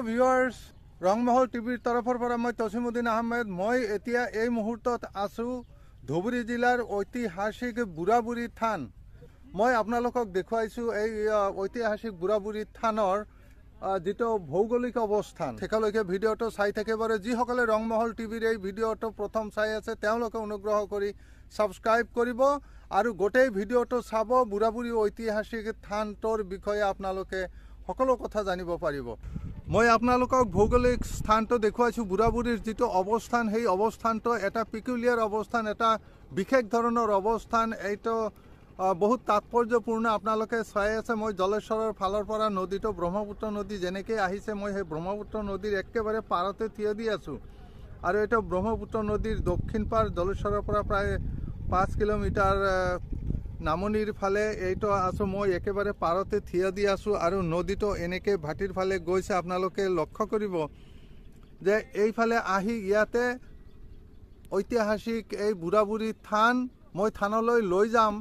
Viewers, Rang Mahal টিভিৰ তৰফৰ পৰা মই তছিমুদ্দিন আহমেদ। মই এতিয়া এই মুহূৰ্তত আছো ধুবুৰী জিলাৰ ঐতিহাসিক বুঢ়াবুঢ়ী থান। মই আপোনালোকক দেখুৱাইছো এই ঐতিহাসিক বুঢ়াবুঢ়ী থানৰ যেটো ভৌগোলিক অৱস্থান। শেষলৈকে ভিডিঅ'টো চাই থাকিবৰে। যিসকলে ৰংমহল টিভিৰ এই ভিডিঅ'টো প্ৰথম চাই আছে তেওঁলোকে অনুগ্ৰহ কৰি সাবস্ক্ৰাইব কৰিব আৰু গোটেই ভিডিঅ'টো চাব। বুঢ়াবুঢ়ী ঐতিহাসিক থানটোৰ বিষয়ে আপোনালোকে সকলো কথা জানিব পাৰিব। মই আপোনালোকক ভৌগোলিক স্থানটো দেখুৱাইছো। বুঢ়াবুঢ়ীৰ যেটো অৱস্থান, সেই অৱস্থানটো এটা পিকুলিয়াৰ অৱস্থান, এটা বিশেষ ধৰণৰ অৱস্থান। এইটো বহুত তাৎপৰ্যপূৰ্ণ। আপোনালোকে চাই আছে মই জলেশ্বৰৰ ফালৰ পৰা নদীটো ব্ৰহ্মপুত্ৰ নদী যেনেকৈ আহিছে, মই সেই ব্ৰহ্মপুত্ৰ নদীৰ একেবাৰে পাৰতে থিয় দি আছো। আৰু এটা ব্ৰহ্মপুত্ৰ নদীৰ দক্ষিণ পাৰ জলেশ্বৰৰ পৰা প্ৰায় 5 কিলোমিটাৰ নামনিৰ ফালে এইটো আছো। মই একেবাৰে পাৰতে থিয় দি আছো আৰু নদীটো এনেকৈ ভাটিৰ ফালে গৈছে। আপোনালোকে লক্ষ্য কৰিব যে এইফালে আহি ইয়াতে ঐতিহাসিক এই বুঢ়াবুঢ়ী থান, মই থানলৈ লৈ যাম।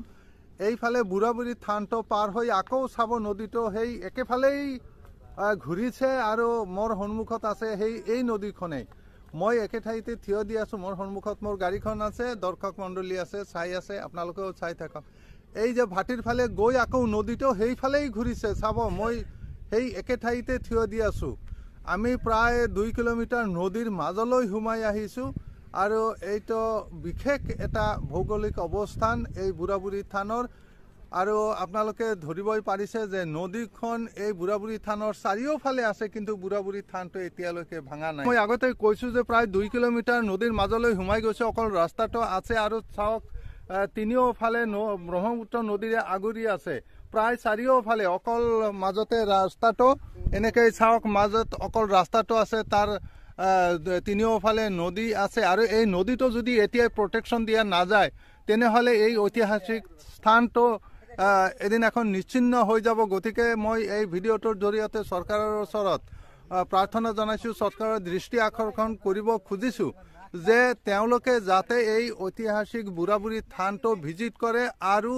এইফালে বুঢ়াবুঢ়ী থানটো পাৰ হৈ আকৌ চাব নদীটো সেই একেফালেই ঘূৰিছে আৰু মোৰ সন্মুখত আছে এই নদীখনেই। মই একে ঠাইতে থিয় দি আছো। মোৰ সন্মুখত মোৰ গাড়ীখন আছে, দৰ্শক মণ্ডলী আছে, চাই আছে, আপোনালোকেও চাই থাকক। এই যে ভাটিৰ ফালে গৈ আকৌ নদীটো সেইফালেই ঘূৰিছে চাব। মই সেই একে ঠাইতে থিয় দি আছো। আমি প্ৰায় 2 কিলোমিটাৰ নদীৰ মাজলৈ সোমাই আহিছো আৰু এইটো বিশেষ এটা ভৌগোলিক অৱস্থান এই বুঢ়াবুঢ়ী থানৰ। আৰু আপোনালোকে ধৰিবই পাৰিছে যে নদীখন এই বুঢ়াবুঢ়ী থানৰ চাৰিওফালে আছে, কিন্তু বুঢ়াবুঢ়ী থানটো এতিয়ালৈকে ভাঙা নাই। মই আগতে কৈছো যে প্ৰায় 2 কিলোমিটাৰ নদীৰ মাজলৈ সোমাই গৈছে। অকল ৰাস্তাটো আছে আৰু চাওক তিনিওফালে ব্ৰহ্মপুত্ৰ নদীৰে আগুৰি আছে। প্ৰায় চাৰিওফালে অকল মাজতে ৰাস্তাটো এনেকৈ চাওক, মাজত অকল ৰাস্তাটো আছে, তাৰ তিনিওফালে নদী আছে। আৰু এই নদীটো যদি এতিয়াই প্ৰটেকশ্যন দিয়া নাযায় তেনেহ'লে এই ঐতিহাসিক স্থানটো এদিন এখন নিশ্চিন্ন হৈ যাব। গতিকে মই এই ভিডিঅ'টোৰ জৰিয়তে চৰকাৰৰ ওচৰত প্ৰাৰ্থনা জনাইছো, চৰকাৰৰ দৃষ্টি আকৰ্ষণ কৰিব খুজিছো যে তেওঁলোকে যাতে এই ঐতিহাসিক বুঢ়াবুঢ়ী থানটো ভিজিট কৰে আৰু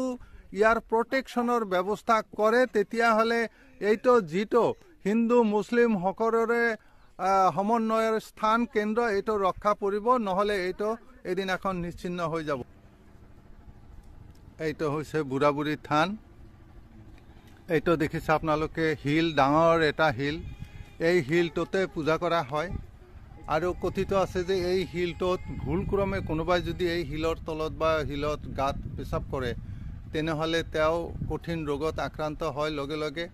ইয়াৰ প্ৰটেকশ্যনৰ ব্যৱস্থা কৰে। তেতিয়াহ'লে এইটো যিটো হিন্দু মুছলিম সকলোৰে সমন্বয়ৰ স্থান কেন্দ্ৰ, এইটো ৰক্ষা পৰিব, নহ'লে এইটো এদিন এখন নিশ্চিন্ন হৈ যাব। এইটো হৈছে বুঢ়াবুঢ়ী থান। এইটো দেখিছে আপোনালোকে শিল, ডাঙৰ এটা শিল। এই শিলটোতে পূজা কৰা হয় আৰু কথিত আছে যে এই শিলটোত ভুলক্ৰমে কোনোবাই যদি এই শিলৰ তলত বা শিলত গাত পেচাব কৰে তেনেহ'লে তেওঁ কঠিন ৰোগত আক্ৰান্ত হয় লগে লগে,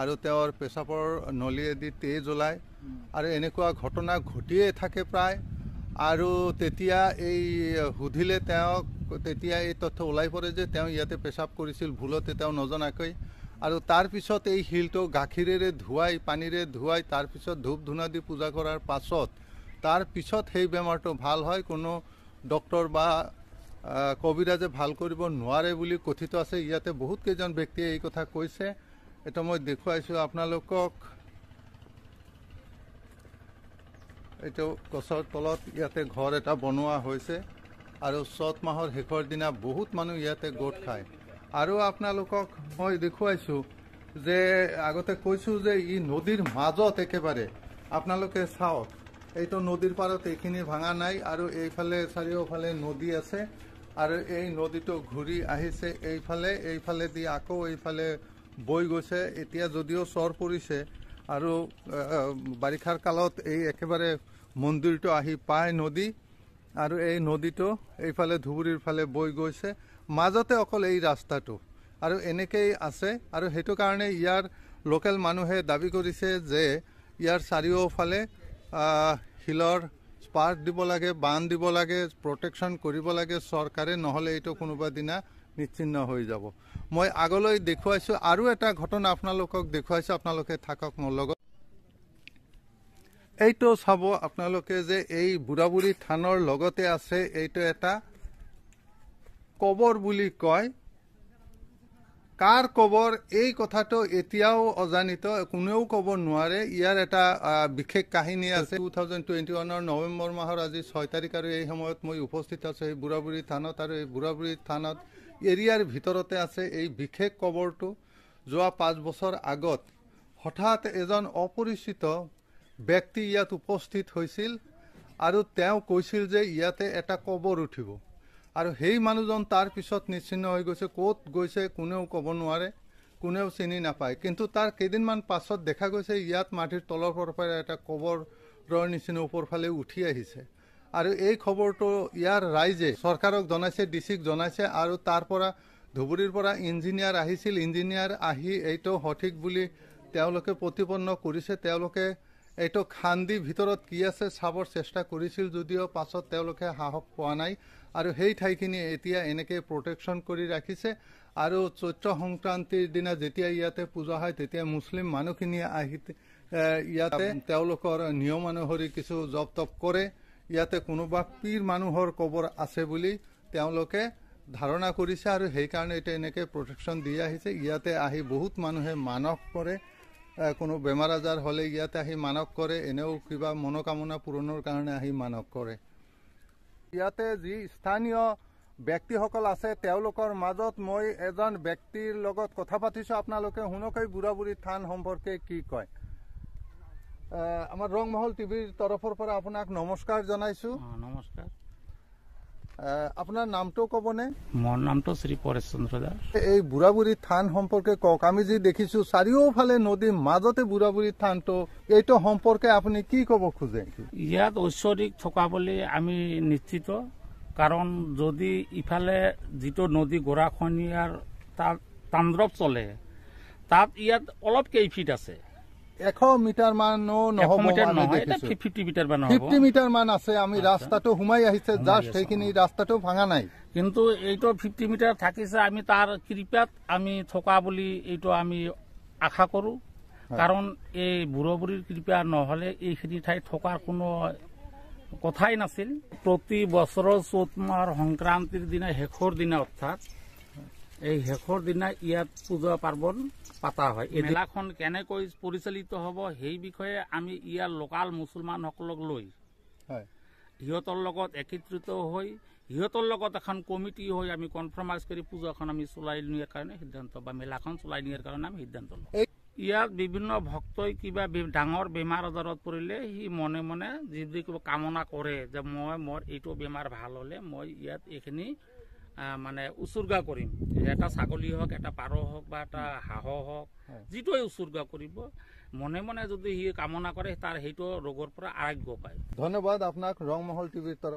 আৰু তেওঁৰ পেচাবৰ নলীয়েদি তেজ ওলায়। আৰু এনেকুৱা ঘটনা ঘটিয়ে থাকে প্ৰায়। আৰু তেতিয়া এই সুধিলে তেওঁক, তেতিয়া এই তথ্য ওলাই পৰে যে তেওঁ ইয়াতে পেচাব কৰিছিল ভুলতে, তেওঁ নজনাকৈ। আৰু তাৰপিছত এই শিলটো গাখীৰেৰে ধুৱাই, পানীৰে ধুৱাই, তাৰপিছত ধূপ ধূনা দি পূজা কৰাৰ পাছত তাৰপিছত সেই বেমাৰটো ভাল হয়। কোনো ডক্টৰ বা কবিৰাজে ভাল কৰিব নোৱাৰে বুলি কথিত আছে। ইয়াতে বহুত কেইজন ব্যক্তিয়ে এই কথা কৈছে। এটা মই দেখুৱাইছো আপোনালোকক। এইটো গছৰ তলত ইয়াতে ঘৰ এটা বনোৱা হৈছে আৰু চ'ত মাহৰ শেষৰ দিনা বহুত মানুহ ইয়াতে গোট খায়। আৰু আপোনালোকক মই দেখুৱাইছো যে আগতে কৈছো যে ই নদীৰ মাজত একেবাৰে। আপোনালোকে চাওক, এইটো নদীৰ পাৰত, এইখিনি ভাঙা নাই আৰু এইফালে চাৰিওফালে নদী আছে। আৰু এই নদীটো ঘূৰি আহিছে এইফালে দি আকৌ এইফালে বৈ গৈছে। এতিয়া যদিও চৰ পৰিছে আৰু বাৰিষাৰ কালত এই একেবাৰে মন্দিৰটো আহি পায় নদী, আৰু এই নদীটো এইফালে ধুবুৰীৰ ফালে বৈ গৈছে। মাজতে অকল এই ৰাস্তাটো আৰু এনেকেই আছে। আৰু সেইটো কাৰণে ইয়াৰ লোকেল মানুহে দাবী কৰিছে যে ইয়াৰ চাৰিওফালে শিলৰ স্পাৰ্ট দিব লাগে, বান্ধ দিব লাগে, প্ৰটেকশ্যন কৰিব লাগে চৰকাৰে, নহ'লে এইটো কোনোবা দিনা নিশ্চিন্ন হৈ যাব। মই আগলৈ দেখুৱাইছো আৰু এটা ঘটনা আপোনালোকক দেখুৱাইছো, আপোনালোকে থাকক মোৰ লগত। এইটো চাব আপোনালোকে যে এই বুঢ়াবুঢ়ী থানৰ লগতে আছে এইটো এটা কবৰ বুলি কয়। কাৰ কবৰ এই কথাটো এতিয়াও অজানিত, কোনেও ক'ব নোৱাৰে। ইয়াৰ এটা বিশেষ কাহিনী আছে। 2021 নৱেম্বৰ মাহৰ আজি 6 তাৰিখ আৰু এই সময়ত মই উপস্থিত আছো এই বুঢ়াবুঢ়ী থানত। আৰু এই বুঢ়াবুঢ়ী থানত এৰিয়াৰ ভিতৰতে আছে এই বিশেষ কবৰটো। যোৱা 5 বছৰ আগত হঠাৎ এজন অপৰিচিত ব্যক্তি ইয়াত উপস্থিত হৈছিল আৰু তেওঁ কৈছিল যে ইয়াতে এটা কবৰ উঠিব আৰু সেই মানুহজন তাৰ পিছত নিশ্চিন্ন হৈ গৈছে। ক'ত গৈছে কোনেও ক'ব নোৱাৰে, কোনেও চিনি নাপায়। কিন্তু তাৰ কেইদিনমান পাছত দেখা গৈছে ইয়াত মাটিৰ তলৰ পৰা এটা কবৰৰ নিচিনা ওপৰ ফালে উঠি আহিছে আৰু এই খবৰটো ইয়াৰ ৰাইজে চৰকাৰক জনাইছে, ডিচিক জনাইছে আৰু তাৰ পৰা ধুবুৰীৰ পৰা ইঞ্জিনিয়াৰ আহিছিল। ইঞ্জিনিয়াৰ আহি এইটো সঠিক বুলি তেওঁলোকে প্ৰতিপন্ন কৰিছে। তেওঁলোকে এইটো খান্দি ভিতৰত কি আছে চাবৰ চেষ্টা কৰিছিল, যদিও পাছত তেওঁলোকে সাহস পোৱা নাই আৰু সেই ঠাইখিনি এতিয়া এনেকৈ প্ৰটেকশ্যন কৰি ৰাখিছে। আৰু চৈত্ৰ সংক্ৰান্তিৰ দিনা যেতিয়া ইয়াতে পূজা হয় তেতিয়া মুছলিম মানুহখিনিয়ে আহি ইয়াতে তেওঁলোকৰ নিয়মানুসৰি কিছু জপ তপ কৰে। ইয়াতে কোনোবা পীৰ মানুহৰ কবৰ আছে বুলি তেওঁলোকে ধাৰণা কৰিছে আৰু সেইকাৰণে এতিয়া এনেকৈ প্ৰটেকশ্যন দি আহিছে। ইয়াতে আহি বহুত মানুহে মানস কৰে, কোনো বেমাৰ আজাৰ হ'লে ইয়াতে আহি মানস কৰে, এনেও কিবা মনোকামনা পূৰণৰ কাৰণে আহি মানস কৰে। ইয়াতে যি স্থানীয় ব্যক্তিসকল আছে তেওঁলোকৰ মাজত মই এজন ব্যক্তিৰ লগত কথা পাতিছোঁ। আপোনালোকে শুনক এই বুঢ়াবুঢ়ী থান সম্পৰ্কে কি কয়। আমাৰ ৰংমহল টিভিৰ তৰফৰ পৰা আপোনাক নমস্কাৰ জনাইছোঁ। নমস্কাৰ। আপোনাৰ নামটো ক'বনে? মোৰ নামটো শ্ৰী পৰেশ চন্দ্ৰ দাস। এই বুঢ়াবুঢ়ী থান সম্পৰ্কে কওক। আমি যি দেখিছোঁ চাৰিওফালে নদী, মাজতে বুঢ়াবুঢ়ী থানটো, এইটো সম্পৰ্কে আপুনি কি ক'ব খোজে? ইয়াত ঐশ্বৰিক থকা বুলি আমি নিশ্চিত, কাৰণ যদি ইফালে যিটো নদী গৰাখহনীয়াৰ তাত তাণ্ডৱ চলে, তাত ইয়াত অলপ কেইফিট আছে, 100 মিটাৰ মানো নহ'ব, 50 মিটাৰ মান আছে। আমি ৰাস্তাটো সোমাই আহিছে, জাষ্ট সেইখিনি ৰাস্তাটো ভাঙা নাই, কিন্তু এইটো 50 মিটাৰ থাকিছে। আমি তাৰ কৃপাত আমি থকা বুলি এইটো আমি আশা কৰো, কাৰণ এই বুঢ়াবুঢ়ীৰ কৃপা নহ'লে এইখিনি ঠাইত থকাৰ কোনো কথাই নাছিল। প্ৰতি বছৰৰ চ'ত মাহৰ সংক্ৰান্তিৰ দিনা, শেষৰ দিনা, অৰ্থাৎ এই শেষৰ দিনা ইয়াত পূজা পাৰ্বণ পাতা হয়। এই মেলাখন কেনেকৈ পৰিচালিত হ'ব সেই বিষয়ে আমি ইয়াৰ লোকাল মুছলমানসকলক লৈ সিহঁতৰ লগত একত্ৰিত হৈ সিহঁতৰ লগত এখন কমিটি হৈ আমি কনফাৰ্মাইজ কৰি পূজাখন আমি চলাই নিয়াৰ কাৰণে সিদ্ধান্ত, বা মেলাখন চলাই নিয়াৰ কাৰণে আমি সিদ্ধান্ত লওঁ। ইয়াত বিভিন্ন ভক্তই কিবা ডাঙৰ বেমাৰ আজাৰত পৰিলে সি মনে মনে যি কিবা কামনা কৰে যে মোৰ এইটো বেমাৰ ভাল হ'লে মই ইয়াত এইখিনি মানে উচৰ্গা কৰিম। এটা ছাগলী হওক, এটা পাৰ হওক বা এটা হাঁহ হওক, যিটোৱে উচৰ্গা কৰিব, মনে মনে যদি সি কামনা কৰে তাৰ সেইটো ৰোগৰ পৰা আৰোগ্য পায়। ধন্যবাদ আপোনাক ৰংমহল টিভিৰ তৰফ